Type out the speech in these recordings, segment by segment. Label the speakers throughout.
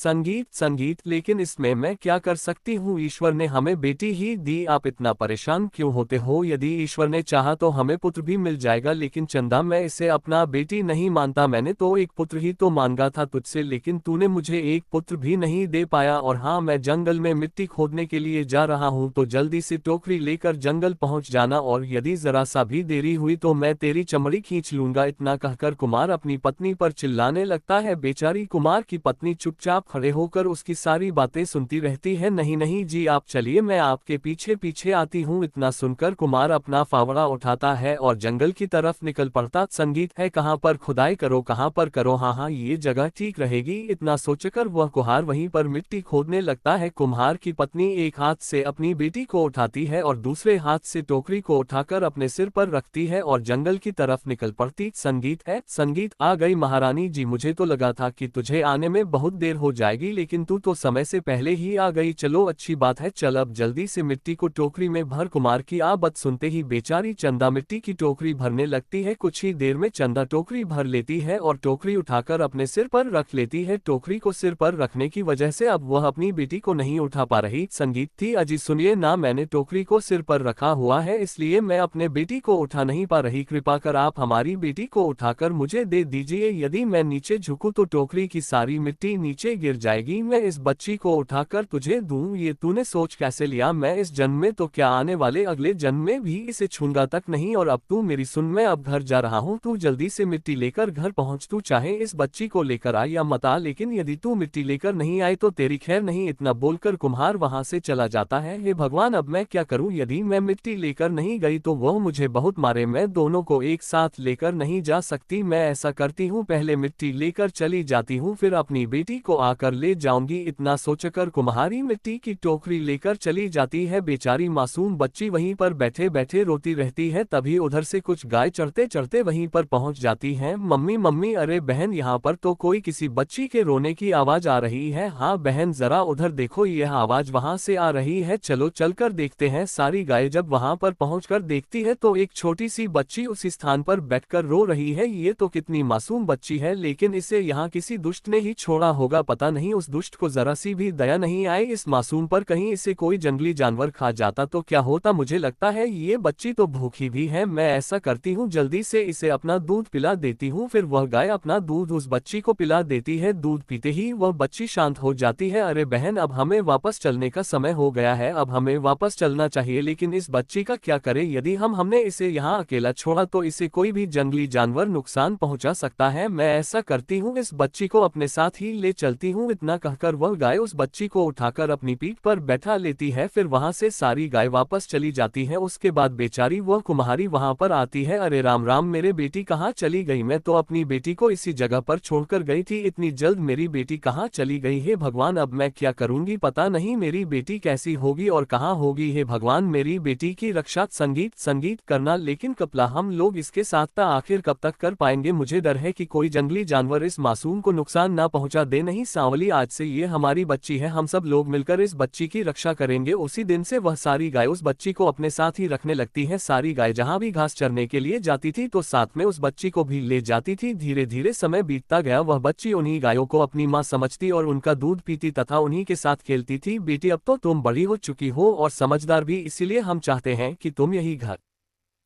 Speaker 1: संगीत संगीत, लेकिन इसमें मैं क्या कर सकती हूँ? ईश्वर ने हमें बेटी ही दी, आप इतना परेशान क्यों होते हो? यदि ईश्वर ने चाहा तो हमें पुत्र भी मिल जाएगा, लेकिन चंदा मैं इसे अपना बेटी नहीं मानता। मैंने तो एक पुत्र ही तो मांगा था तुझसे, लेकिन तूने मुझे एक पुत्र भी नहीं दे पाया। और हाँ, मैं जंगल में मिट्टी खोदने के लिए जा रहा हूँ, तो जल्दी से टोकरी लेकर जंगल पहुँच जाना, और यदि जरा सा भी देरी हुई तो मैं तेरी चमड़ी खींच लूंगा। इतना कहकर कुमार अपनी पत्नी पर चिल्लाने लगता है। बेचारी कुमार की पत्नी चुपचाप खड़े होकर उसकी सारी बातें सुनती रहती है। नहीं नहीं जी, आप चलिए, मैं आपके पीछे पीछे आती हूँ। इतना सुनकर कुमार अपना फावड़ा उठाता है और जंगल की तरफ निकल पड़ता। संगीत है, कहाँ पर खुदाई करो, कहाँ पर करो, हाँ हाँ ये जगह ठीक रहेगी। इतना सोचकर वह कुम्हार वहीं पर मिट्टी खोदने लगता है। कुम्हार की पत्नी एक हाथ से अपनी बेटी को उठाती है और दूसरे हाथ से टोकरी को उठाकर अपने सिर पर रखती है और जंगल की तरफ निकल पड़ती। संगीत है, संगीत आ गई महारानी जी, मुझे तो लगा था कि तुझे आने में बहुत देर हो जाएगी, लेकिन तू तो समय से पहले ही आ गई। चलो अच्छी बात है, चल अब जल्दी से मिट्टी को टोकरी में भर। कुमार की बात सुनते ही बेचारी चंदा मिट्टी की टोकरी भरने लगती है। कुछ ही देर में चंदा टोकरी भर लेती है और टोकरी उठाकर अपने सिर पर रख लेती है। टोकरी को सिर पर रखने की वजह से अब वह अपनी बेटी को नहीं उठा पा रही। संगीत थी, अजी सुनिए ना, मैंने टोकरी को सिर पर रखा हुआ है, इसलिए मैं अपने बेटी को उठा नहीं पा रही। कृपा कर आप हमारी बेटी को उठाकर मुझे दे दीजिए। यदि मैं नीचे झुकूं तो टोकरी की सारी मिट्टी नीचे गिर जाएगी। मैं इस बच्ची को उठाकर तुझे दूं, ये तूने सोच कैसे लिया? मैं इस जन्म में तो क्या, आने वाले अगले जन्म में भी इसे छूंगा तक नहीं। और अब तू मेरी सुन, मैं अब घर जा रहा हूँ, तू जल्दी से मिट्टी लेकर घर पहुँच। तू चाहे इस बच्ची को लेकर आ या मत आ, लेकिन यदि तू मिट्टी लेकर नहीं आए तो तेरी खैर नहीं। इतना बोलकर कुम्हार वहां से चला जाता है। हे भगवान, अब मैं क्या करूं? यदि मैं मिट्टी लेकर नहीं गई तो वह मुझे बहुत मारे। मैं दोनों को एक साथ लेकर नहीं जा सकती। मैं ऐसा करती हूँ, पहले मिट्टी लेकर चली जाती हूँ, फिर अपनी बेटी को आकर ले जाऊंगी। इतना सोचकर कुम्हारी मिट्टी की टोकरी लेकर चली जाती है। बेचारी मासूम बच्ची वहीं पर बैठे बैठे रोती रहती है। तभी उधर से कुछ गाय चढ़ते चढ़ते वहीं पर पहुंच जाती हैं। मम्मी मम्मी, अरे बहन, यहाँ पर तो कोई किसी बच्ची के रोने की आवाज आ रही है। हाँ बहन, जरा उधर देखो, यह आवाज वहां से आ रही है, चलो चलकर देखते हैं। सारी गाय जब वहां पर पहुंचकर देखती है तो एक छोटी सी बच्ची उसी स्थान पर बैठकर रो रही है। ये तो कितनी मासूम बच्ची है, लेकिन इसे यहाँ किसी दुष्ट ने ही छोड़ा होगा। पता नहीं उस दुष्ट को जरा सी भी दया नहीं आई इस मासूम पर। कहीं इसे कोई जंगली जानवर खा जाता तो क्या होता? मुझे लगता है ये बच्ची तो भूखी भी है। मैं ऐसा करती हूँ, जल्दी से इसे अपना दूध पिला देती हूँ। फिर वह गाय अपना दूध उस बच्ची को पिला देती है। दूध पीते ही वह बच्ची शांत हो जाती है। अरे बहन, अब हमें वापस चलने का समय हो गया है, अब हमें वापस चलना चाहिए। लेकिन इस बच्ची का क्या करें? यदि हमने इसे यहाँ अकेला छोड़ा तो इसे कोई भी जंगली जानवर नुकसान पहुंचा सकता है। मैं ऐसा करती हूँ, इस बच्ची को अपने साथ ही ले चलती हूँ। इतना कहकर वह गाय उस बच्ची को उठाकर अपनी पीठ पर बैठा लेती है। फिर वहां से सारी गाय वापस चली जाती है। उसके बाद बेचारी वह कुम्हारी वहां पर आती है। अरे राम राम, मेरे बेटी कहाँ चली गई? मैं तो अपनी बेटी को इसी जगह पर छोड़कर गई थी, इतनी जल्द मेरी बेटी कहाँ चली गई? हे भगवान, अब मैं क्या करूंगी? पता नहीं मेरी बेटी कैसी होगी और कहाँ होगी। हे भगवान, मेरी बेटी की रक्षा। संगीत संगीत करना, लेकिन कपला हम लोग इसके साथ आखिर कब तक कर पाएंगे? मुझे डर है कि कोई जंगली जानवर इस मासूम को नुकसान ना पहुंचा दे। नहीं सांवली, आज से ये हमारी बच्ची है, हम सब लोग मिलकर इस बच्ची की रक्षा करेंगे। उसी दिन से वह सारी गाय उस बच्ची को अपने साथ ही रखने लगती है। सारी गाय जहाँ भी घास चरने के लिए जाती थी तो साथ में उस बच्ची को भी ले जाती थी। धीरे धीरे समय बीतता गया, वह बच्ची उन्हीं गायों को अपनी माँ समझती और उनका दूध पीती तथा उन्हीं के साथ खेलती थी। बेटी, अब तो तुम बड़ी हो चुकी हो और समझदार भी, इसीलिए हम चाहते हैं कि तुम यही घर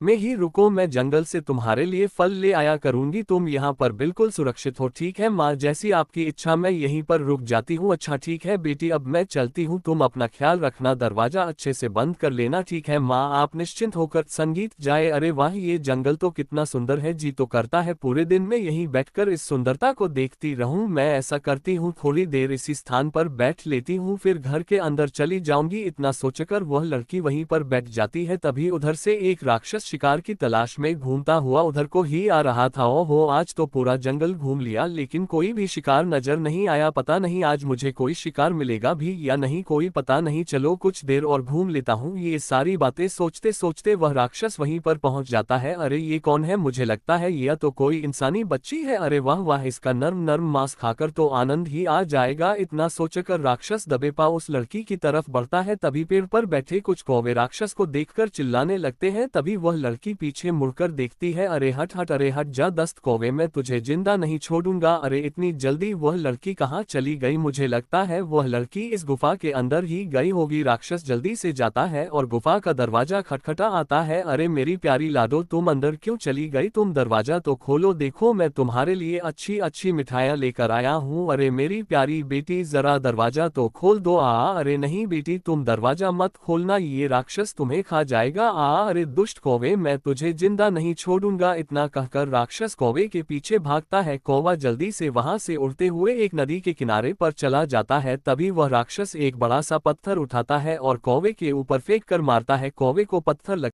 Speaker 1: में ही रुको। मैं जंगल से तुम्हारे लिए फल ले आया करूंगी, तुम यहाँ पर बिल्कुल सुरक्षित हो। ठीक है माँ, जैसी आपकी इच्छा, मैं यहीं पर रुक जाती हूँ। अच्छा ठीक है बेटी, अब मैं चलती हूँ, तुम अपना ख्याल रखना, दरवाजा अच्छे से बंद कर लेना। ठीक है माँ, आप निश्चिंत होकर संगीत जाए। अरे वाह, ये जंगल तो कितना सुंदर है, जी तो करता है पूरे दिन में यहीं बैठकर इस सुंदरता को देखती रहूं। मैं ऐसा करती हूँ, थोड़ी देर इसी स्थान पर बैठ लेती हूँ, फिर घर के अंदर चली जाऊंगी। इतना सोचकर वह लड़की वहीं पर बैठ जाती है। तभी उधर से एक राक्षस शिकार की तलाश में घूमता हुआ उधर को ही आ रहा था। ओहो, आज तो पूरा जंगल घूम लिया लेकिन कोई भी शिकार नजर नहीं आया। पता नहीं आज मुझे कोई शिकार मिलेगा भी या नहीं, कोई पता नहीं। चलो कुछ देर और घूम लेता हूँ। ये सारी बातें सोचते सोचते वह राक्षस वहीं पर पहुंच जाता है। अरे ये कौन है? मुझे लगता है यह तो कोई इंसानी बच्ची है। अरे वाह वाह, इसका नर्म नर्म मांस खाकर तो आनंद ही आ जाएगा। इतना सोचकर राक्षस दबे पांव उस लड़की की तरफ बढ़ता है। तभी पेड़ पर बैठे कुछ कौवे राक्षस को देखकर चिल्लाने लगते हैं। तभी वह वह लड़की पीछे मुड़कर देखती है। अरे हट हट, अरे हट जा दस्त कौवे, मैं तुझे जिंदा नहीं छोड़ूंगा। अरे इतनी जल्दी वह लड़की कहाँ चली गई? मुझे लगता है वह लड़की इस गुफा के अंदर ही गई होगी। राक्षस जल्दी से जाता है और गुफा का दरवाजा खटखटा आता है। अरे मेरी प्यारी लाडो, तुम अंदर क्यों चली गई? तुम दरवाजा तो खोलो, देखो मैं तुम्हारे लिए अच्छी अच्छी मिठाइयाँ लेकर आया हूँ। अरे मेरी प्यारी बेटी, जरा दरवाजा तो खोल दो। अरे नहीं बेटी, तुम दरवाजा मत खोलना, ये राक्षस तुम्हें खा जाएगा। अरे दुष्ट कौवे, मैं तुझे जिंदा नहीं छोड़ूंगा। इतना कहकर राक्षस कौवे के पीछे भागता है। कौवा जल्दी से वहां से उड़ते हुए एक नदी के किनारे पर चला जाता है। तभी वह राक्षस एक बड़ा सा पत्थर उठाता है और कौवे के ऊपर फेंक कर मारता है। कौवे को पत्थर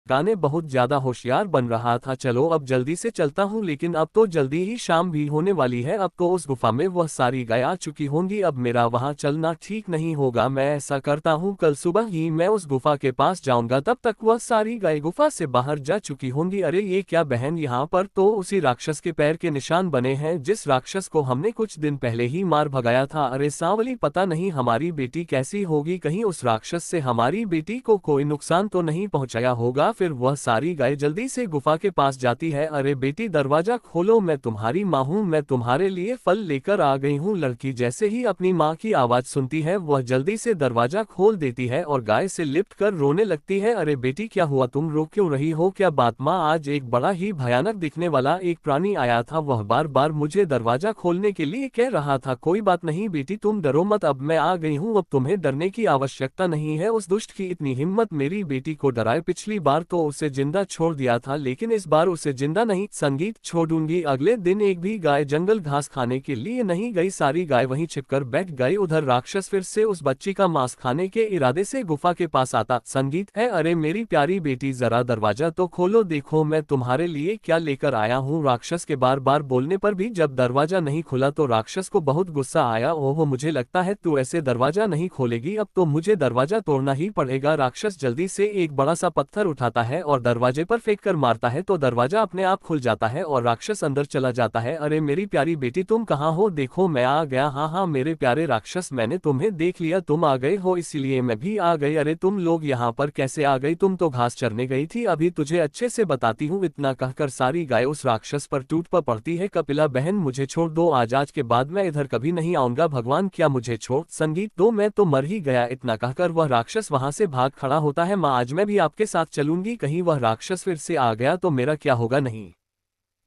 Speaker 1: गाने बहुत ज्यादा होशियार बन रहा था। चलो अब जल्दी से चलता हूँ, लेकिन अब तो जल्दी ही शाम भी होने वाली है। अब तो उस गुफा में वह सारी गाय आ चुकी होंगी। अब मेरा वहां चलना ठीक नहीं होगा। मैं ऐसा करता हूँ, कल सुबह ही मैं उस गुफा के पास जाऊंगा, तब तक वह सारी गाय गुफा से बाहर जा चुकी होंगी। अरे ये क्या बहन, यहाँ पर तो उसी राक्षस के पैर के निशान बने हैं जिस राक्षस को हमने कुछ दिन पहले ही मार भगाया था। अरे सांवली, पता नहीं हमारी बेटी कैसी होगी, कहीं उस राक्षस से हमारी बेटी को कोई नुकसान तो नहीं पहुंचाया होगा। फिर वह सारी गाय जल्दी से गुफा के पास जाती है। अरे बेटी दरवाजा खोलो, मैं तुम्हारी माँ हूँ, मैं तुम्हारे लिए फल लेकर आ गई हूँ। लड़की जैसे ही अपनी माँ की आवाज सुनती है, वह जल्दी से दरवाजा खोल देती है और गाय से लिपट कर रोने लगती है। अरे बेटी क्या हुआ, तुम रो क्यों रही हो? क्या बात माँ? आज एक बड़ा ही भयानक दिखने वाला एक प्राणी आया था, वह बार बार मुझे दरवाजा खोलने के लिए कह रहा था। कोई बात नहीं बेटी, तुम डरो मत, अब मैं आ गई हूँ, अब तुम्हें डरने की आवश्यकता नहीं है। उस दुष्ट की इतनी हिम्मत, मेरी बेटी को डराए। पिछली बार तो उसे जिंदा छोड़ दिया था, लेकिन इस बार उसे जिंदा नहीं संगीत छोड़ूंगी। अगले दिन एक भी गाय जंगल घास खाने के लिए नहीं गई, सारी गाय वहीं छिपकर बैठ गई। उधर राक्षस फिर से उस बच्ची का मांस खाने के इरादे से गुफा के पास आता। संगीत है, अरे मेरी प्यारी बेटी जरा दरवाजा तो खोलो, देखो मैं तुम्हारे लिए क्या लेकर आया हूँ। राक्षस के बार बार बोलने पर भी जब दरवाजा नहीं खुला तो राक्षस को बहुत गुस्सा आया। ओह मुझे लगता है तू ऐसे दरवाजा नहीं खोलेगी, अब तो मुझे दरवाजा तोड़ना ही पड़ेगा। राक्षस जल्दी से एक बड़ा सा पत्थर उठाता है और दरवाजे पर फेंक कर मारता है तो दरवाजा अपने आप खुल जाता है और राक्षस अंदर चला जाता है। अरे मेरी प्यारी बेटी, तुम कहाँ हो? देखो मैं आ गया। हाँ हाँ मेरे प्यारे राक्षस, मैंने तुम्हें देख लिया, तुम आ गए हो इसलिए मैं भी आ गई। अरे तुम लोग यहाँ पर कैसे आ गई? तुम तो घास चरने गई थी, अभी तुझे अच्छे से बताती हूँ। इतना कहकर सारी गाय उस राक्षस पर टूट पड़ती है। कपिला बहन मुझे छोड़ दो, आज के बाद मैं इधर कभी नहीं आऊंगा। भगवान क्या मुझे छोड़? संगीत दो, मैं तो मर ही गया। इतना कहकर वह राक्षस वहां से भाग खड़ा होता है। माँ आज मैं भी आपके साथ चलूंगी, कहीं वह राक्षस फिर से आ गया तो मेरा क्या होगा? नहीं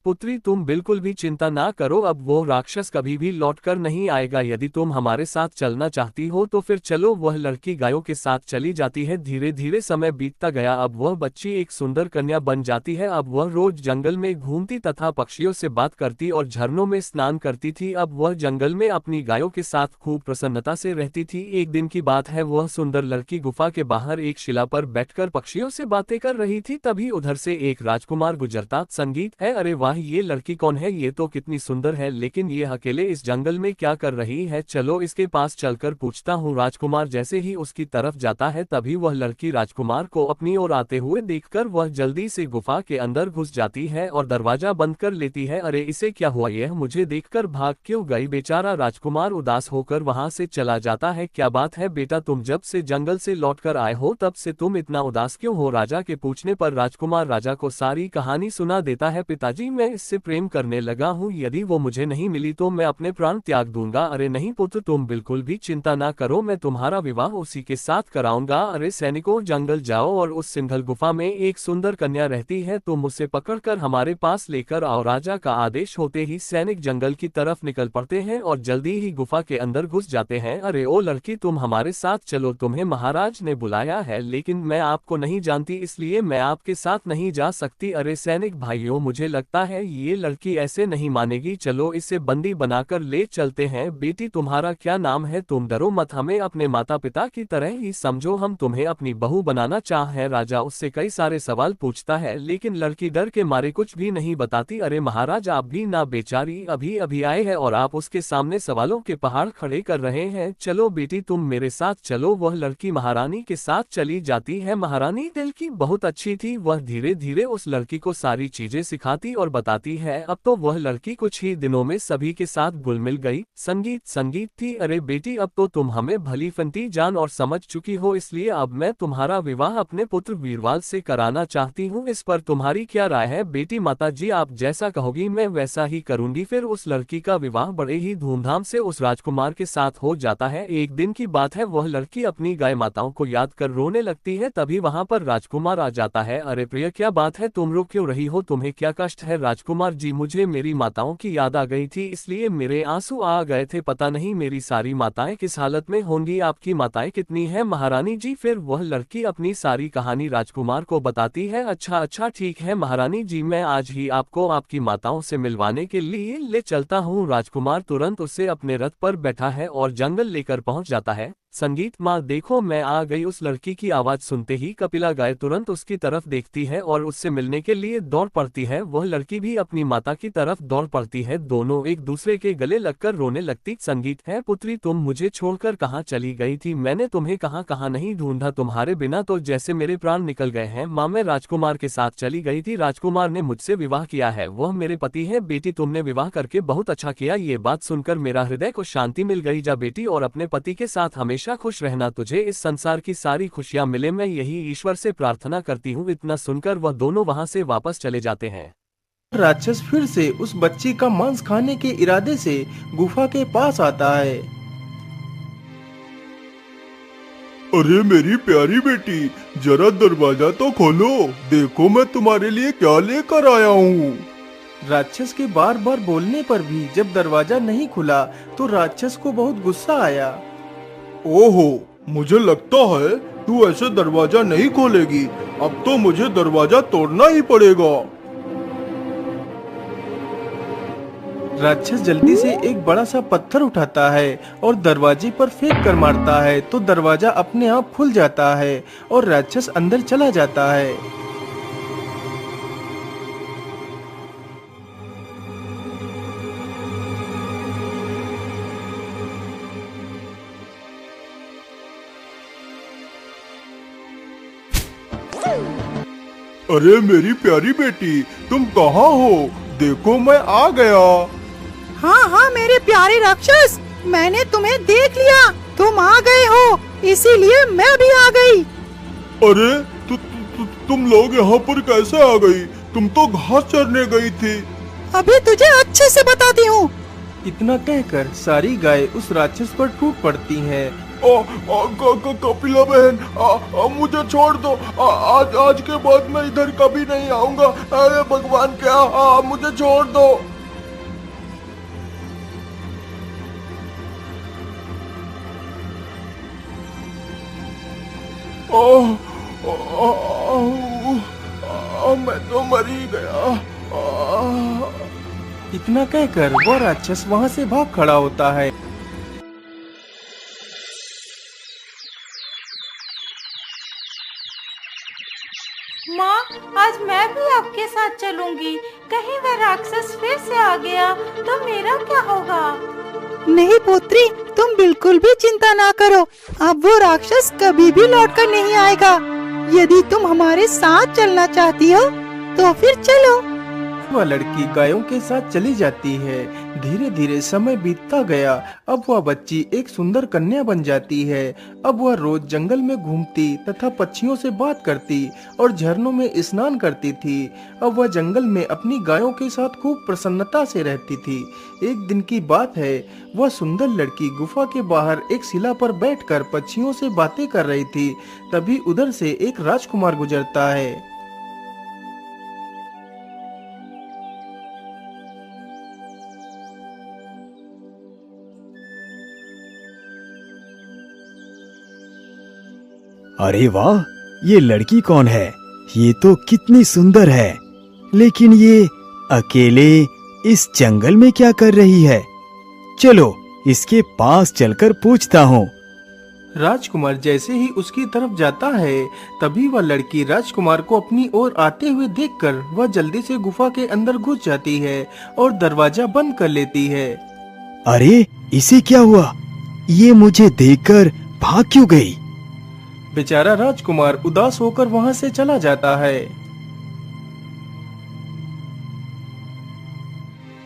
Speaker 1: पुत्री, तुम बिल्कुल भी चिंता ना करो, अब वो राक्षस कभी भी लौटकर नहीं आएगा। यदि तुम हमारे साथ चलना चाहती हो तो फिर चलो। वह लड़की गायों के साथ चली जाती है। धीरे धीरे समय बीतता गया, अब वह बच्ची एक सुंदर कन्या बन जाती है। अब वह रोज जंगल में घूमती तथा पक्षियों से बात करती और झरनों में स्नान करती थी। अब वह जंगल में अपनी गायों के साथ खूब प्रसन्नता से रहती थी। एक दिन की बात है, वह सुंदर लड़की गुफा के बाहर एक शिला पर बैठकर पक्षियों से बातें कर रही थी। तभी उधर से एक राजकुमार गुजरता। संगीत है, अरे वाह ये लड़की कौन है? ये तो कितनी सुंदर है, लेकिन ये अकेले इस जंगल में क्या कर रही है? चलो इसके पास चलकर पूछता हूँ। राजकुमार जैसे ही उसकी तरफ जाता है, तभी वह लड़की राजकुमार को अपनी ओर आते हुए देखकर वह जल्दी से गुफा के अंदर घुस जाती है और दरवाजा बंद कर लेती है। अरे इसे क्या हुआ? यह मुझे देखकर भाग क्यों गई? बेचारा राजकुमार उदास होकर वहां से चला जाता है। क्या बात है बेटा, तुम जब से जंगल से लौटकर आए हो तब से तुम इतना उदास क्यों हो? राजा के पूछने पर राजकुमार राजा को सारी कहानी सुना देता है। पिताजी मैं इससे प्रेम करने लगा हूँ, यदि वो मुझे नहीं मिली तो मैं अपने प्राण त्याग दूंगा। अरे नहीं पुत्र, तुम बिल्कुल भी चिंता ना करो, मैं तुम्हारा विवाह उसी के साथ कराऊंगा। अरे सैनिकों, जंगल जाओ और उस सिंघल गुफा में एक सुंदर कन्या रहती है, तुम उसे पकड़कर हमारे पास लेकर आओ। राजा का आदेश होते ही सैनिक जंगल की तरफ निकल पड़ते हैं और जल्दी ही गुफा के अंदर घुस जाते हैं। अरे ओ लड़की, तुम हमारे साथ चलो, तुम्हें महाराज ने बुलाया है, लेकिन मैं आपको नहीं जानती इसलिए मैं आपके साथ नहीं जा सकती। अरे सैनिक भाइयों, मुझे लगता है ये लड़की ऐसे नहीं मानेगी, चलो इसे बंदी बनाकर ले चलते हैं। बेटी तुम्हारा क्या नाम है? तुम डरो मत, हमें अपने माता पिता की तरह ही समझो, हम तुम्हें अपनी बहू बनाना चाहे। राजा उससे कई सारे सवाल पूछता है, लेकिन लड़की डर के मारे कुछ भी नहीं बताती। अरे महाराज आप भी ना, बेचारी अभी अभी आए हैं और आप उसके सामने सवालों के पहाड़ खड़े कर रहे हैं। चलो बेटी तुम मेरे साथ चलो। वह लड़की महारानी के साथ चली जाती है। महारानी दिल की बहुत अच्छी थी, वह धीरे धीरे उस लड़की को सारी चीजें सिखाती और बताती है। अब तो वह लड़की कुछ ही दिनों में सभी के साथ घुल मिल गई। संगीत थी। अरे बेटी, अब तो तुम हमें भली फंती जान और समझ चुकी हो, इसलिए अब मैं तुम्हारा विवाह अपने पुत्र वीरवाल से कराना चाहती हूँ। इस पर तुम्हारी क्या राय है बेटी? माता जी, आप जैसा कहोगी मैं वैसा ही करूंगी। फिर उस लड़की का विवाह बड़े ही धूमधाम से उस राजकुमार के साथ हो जाता है। एक दिन की बात है, वह लड़की अपनी गाय माताओं को याद कर रोने लगती है। तभी वहां पर राजकुमार आ जाता है। अरे प्रिय, क्या बात है, तुम रो क्यों रही हो? तुम्हें क्या कष्ट है? राजकुमार जी, मुझे मेरी माताओं की याद आ गई थी, इसलिए मेरे आंसू आ गए थे। पता नहीं मेरी सारी माताएं किस हालत में होंगी। आपकी माताएं कितनी हैं महारानी जी? फिर वह लड़की अपनी सारी कहानी राजकुमार को बताती है। अच्छा ठीक है महारानी जी, मैं आज ही आपको आपकी माताओं से मिलवाने के लिए ले चलता हूँ। राजकुमार तुरंत उसे अपने रथ पर बैठा है और जंगल लेकर पहुंच जाता है। संगीत, माँ देखो मैं आ गई। उस लड़की की आवाज सुनते ही कपिला गाय तुरंत उसकी तरफ देखती है और उससे मिलने के लिए दौड़ पड़ती है। वह लड़की भी अपनी माता की तरफ दौड़ पड़ती है। दोनों एक दूसरे के गले लगकर रोने लगती। संगीत, है पुत्री, तुम मुझे छोड़कर कहाँ चली गई थी? मैंने तुम्हें कहाँ कहाँ नहीं ढूंढा, तुम्हारे बिना तो जैसे मेरे प्राण निकल गए हैं। माँ, मैं राजकुमार के साथ चली गई थी। राजकुमार ने मुझसे विवाह किया है, वह मेरे पति है। बेटी, तुमने विवाह करके बहुत अच्छा किया। ये बात सुनकर मेरा हृदय को शांति मिल गई। जा बेटी और अपने पति के साथ हमेशा खुश रहना। तुझे इस संसार की सारी खुशियां मिले, मैं यही ईश्वर से प्रार्थना करती हूँ। इतना सुनकर वह दोनों वहां से वापस चले जाते हैं।
Speaker 2: राक्षस फिर से उस बच्ची का मांस खाने के इरादे से गुफा के पास आता है।
Speaker 3: अरे मेरी प्यारी बेटी, जरा दरवाजा तो खोलो, देखो मैं तुम्हारे लिए क्या लेकर आया हूँ।
Speaker 2: राक्षस के बार बार बोलने पर भी जब दरवाजा नहीं खुला तो राक्षस को बहुत गुस्सा आया।
Speaker 3: ओहो, मुझे लगता है तू ऐसे दरवाजा नहीं खोलेगी। अब तो मुझे दरवाजा तोड़ना ही पड़ेगा।
Speaker 2: राक्षस जल्दी से एक बड़ा सा पत्थर उठाता है और दरवाजे पर फेंक कर मारता है तो दरवाजा अपने आप खुल जाता है और राक्षस अंदर चला जाता है।
Speaker 3: अरे मेरी प्यारी बेटी, तुम कहाँ हो? देखो मैं आ गया।
Speaker 4: हाँ मेरे प्यारे राक्षस, मैंने तुम्हें देख लिया। तुम आ गए हो, इसीलिए मैं भी आ गई।
Speaker 3: अरे तुम लोग यहाँ पर कैसे आ गई? तुम तो घास चरने गई थी।
Speaker 4: अभी तुझे अच्छे से बताती हूँ।
Speaker 2: इतना कहकर सारी गाय उस राक्षस पर टूट पड़ती हैं।
Speaker 3: कपिला बहन, मुझे छोड़ दो। आज के बाद मैं इधर कभी नहीं आऊंगा। अरे भगवान, क्या मुझे छोड़ दो। मैं तो मर ही गया।
Speaker 2: इतना कहकर वो राक्षस वहाँ से भाग खड़ा होता है।
Speaker 5: माँ, आज मैं भी आपके साथ चलूंगी। कहीं वह राक्षस फिर से आ गया तो मेरा क्या होगा?
Speaker 4: नहीं पुत्री, तुम बिल्कुल भी चिंता ना करो। अब वो राक्षस कभी भी लौटकर नहीं आएगा। यदि तुम हमारे साथ चलना चाहती हो तो फिर चलो।
Speaker 2: वह लड़की गायों के साथ चली जाती है। धीरे धीरे समय बीतता गया। अब वह बच्ची एक सुंदर कन्या बन जाती है। अब वह रोज जंगल में घूमती तथा पक्षियों से बात करती और झरनों में स्नान करती थी। अब वह जंगल में अपनी गायों के साथ खूब प्रसन्नता से रहती थी। एक दिन की बात है, वह सुंदर लड़की गुफा के बाहर एक शिला पर बैठकर पक्षियों से बातें कर रही थी। तभी उधर से एक राजकुमार गुजरता है।
Speaker 6: अरे वाह, ये लड़की कौन है? ये तो कितनी सुंदर है, लेकिन ये अकेले इस जंगल में क्या कर रही है? चलो इसके पास चलकर पूछता हूँ।
Speaker 2: राजकुमार जैसे ही उसकी तरफ जाता है, तभी वह लड़की राजकुमार को अपनी ओर आते हुए देखकर वह जल्दी से गुफा के अंदर घुस जाती है और दरवाजा बंद कर लेती है।
Speaker 6: अरे इसे क्या हुआ? ये मुझे देखकर भाग क्यों गई?
Speaker 2: बेचारा राजकुमार उदास होकर वहां से चला जाता है।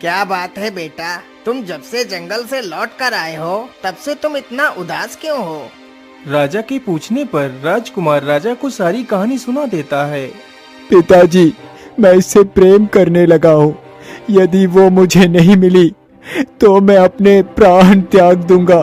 Speaker 7: क्या बात है बेटा, तुम जब से जंगल से लौट कर आए हो तब से तुम इतना उदास क्यों हो?
Speaker 2: राजा के पूछने पर राजकुमार राजा को सारी कहानी सुना देता है।
Speaker 6: पिताजी, मैं इससे प्रेम करने लगा हूँ। यदि वो मुझे नहीं मिली तो मैं अपने प्राण त्याग दूंगा।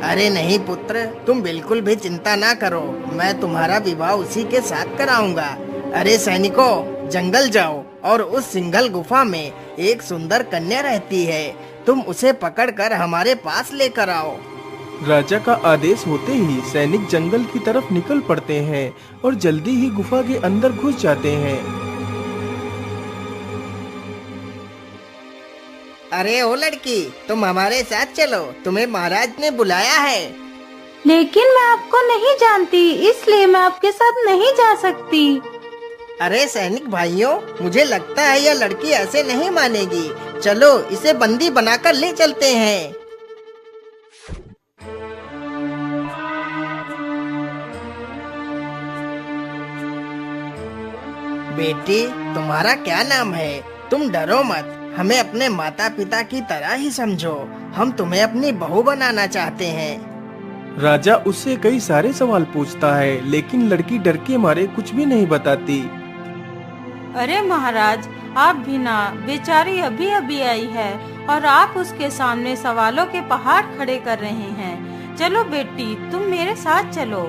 Speaker 7: अरे नहीं पुत्र, तुम बिल्कुल भी चिंता ना करो, मैं तुम्हारा विवाह उसी के साथ कराऊंगा। अरे सैनिकों, जंगल जाओ और उस सिंघल गुफा में एक सुंदर कन्या रहती है, तुम उसे पकड़कर हमारे पास लेकर आओ।
Speaker 2: राजा का आदेश होते ही सैनिक जंगल की तरफ निकल पड़ते हैं और जल्दी ही गुफा के अंदर घुस जाते हैं।
Speaker 7: अरे ओ लड़की, तुम हमारे साथ चलो, तुम्हें महाराज ने बुलाया है।
Speaker 5: लेकिन मैं आपको नहीं जानती, इसलिए मैं आपके साथ नहीं जा सकती।
Speaker 7: अरे सैनिक भाइयों, मुझे लगता है यह लड़की ऐसे नहीं मानेगी। चलो इसे बंदी बनाकर ले चलते हैं। बेटी, तुम्हारा क्या नाम है? तुम डरो मत, हमें अपने माता पिता की तरह ही समझो। हम तुम्हें अपनी बहू बनाना चाहते हैं।
Speaker 2: राजा उससे कई सारे सवाल पूछता है, लेकिन लड़की डर के मारे कुछ भी नहीं बताती।
Speaker 5: अरे महाराज, आप भी ना, बेचारी अभी अभी आई है और आप उसके सामने सवालों के पहाड़ खड़े कर रहे हैं। चलो बेटी, तुम मेरे साथ चलो।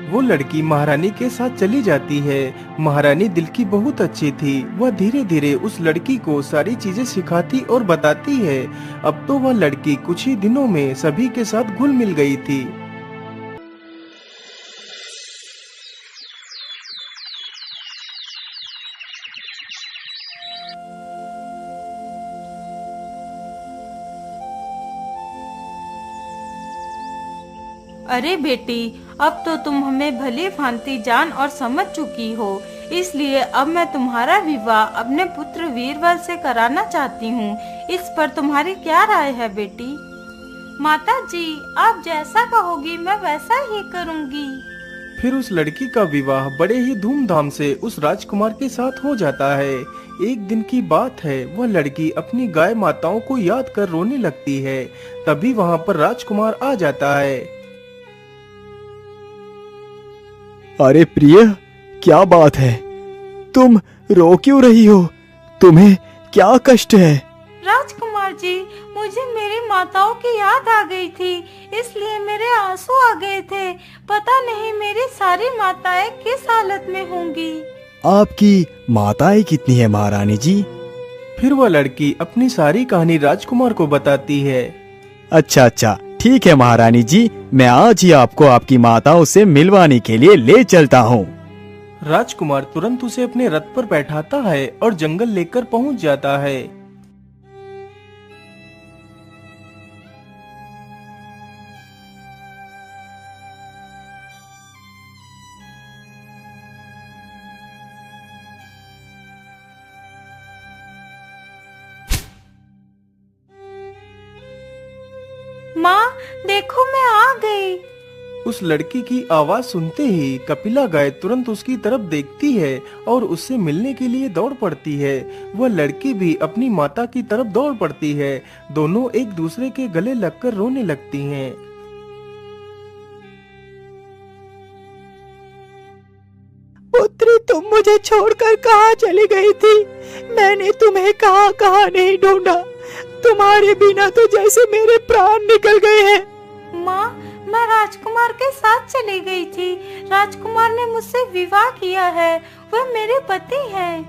Speaker 2: वो लड़की महारानी के साथ चली जाती है। महारानी दिल की बहुत अच्छी थी। वह धीरे धीरे उस लड़की को सारी चीजें सिखाती और बताती है। अब तो वह लड़की कुछ ही दिनों में सभी के साथ घुल मिल गई थी।
Speaker 5: अरे बेटी, अब तो तुम हमें भली भांति जान और समझ चुकी हो, इसलिए अब मैं तुम्हारा विवाह अपने पुत्र वीरबल से कराना चाहती हूँ। इस पर तुम्हारी क्या राय है बेटी? माता जी, आप जैसा कहोगी मैं वैसा ही करूँगी।
Speaker 2: फिर उस लड़की का विवाह बड़े ही धूमधाम से उस राजकुमार के साथ हो जाता है। एक दिन की बात है, वह लड़की अपनी गाय माताओं को याद कर रोने लगती है। तभी वहाँ पर राजकुमार आ जाता है।
Speaker 6: अरे प्रिय, क्या बात है? तुम रो क्यों रही हो? तुम्हें क्या कष्ट है?
Speaker 5: राजकुमार जी, मुझे मेरी माताओं की याद आ गई थी, इसलिए मेरे आंसू आ गए थे। पता नहीं मेरी सारी माताएं किस हालत में होंगी।
Speaker 6: आपकी माताएं कितनी है महारानी जी?
Speaker 2: फिर वह लड़की अपनी सारी कहानी राजकुमार को बताती है।
Speaker 6: अच्छा, ठीक है महारानी जी, मैं आज ही आपको आपकी माताओं से मिलवाने के लिए ले चलता हूँ।
Speaker 2: राजकुमार तुरंत उसे अपने रथ पर बैठाता है और जंगल लेकर पहुँच जाता है।
Speaker 5: माँ, देखो मैं आ गई।
Speaker 2: उस लड़की की आवाज सुनते ही कपिला गाय तुरंत उसकी तरफ देखती है और उससे मिलने के लिए दौड़ पड़ती है। वह लड़की भी अपनी माता की तरफ दौड़ पड़ती है। दोनों एक दूसरे के गले लगकर रोने लगती हैं।
Speaker 4: पुत्री, तुम मुझे छोड़कर कहाँ चली गई थी? मैंने तुम्हें कहाँ कहाँ नहीं ढूंढा। तुम्हारे बिना तो जैसे मेरे प्राण निकल गए हैं।
Speaker 5: माँ, मैं राजकुमार के साथ चली गई थी। राजकुमार ने मुझसे विवाह किया है, वह मेरे पति हैं।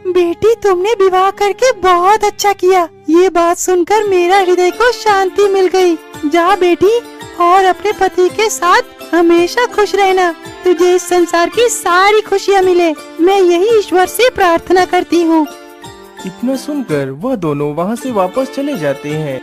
Speaker 4: बेटी, तुमने विवाह करके बहुत अच्छा किया। ये बात सुनकर मेरा हृदय को शांति मिल गई। जा बेटी, और अपने पति के साथ हमेशा खुश रहना। तुझे इस संसार की सारी खुशियाँ मिले, मैं यही ईश्वर से प्रार्थना करती हूँ।
Speaker 2: इतना सुनकर वह दोनों वहाँ से वापस चले जाते हैं।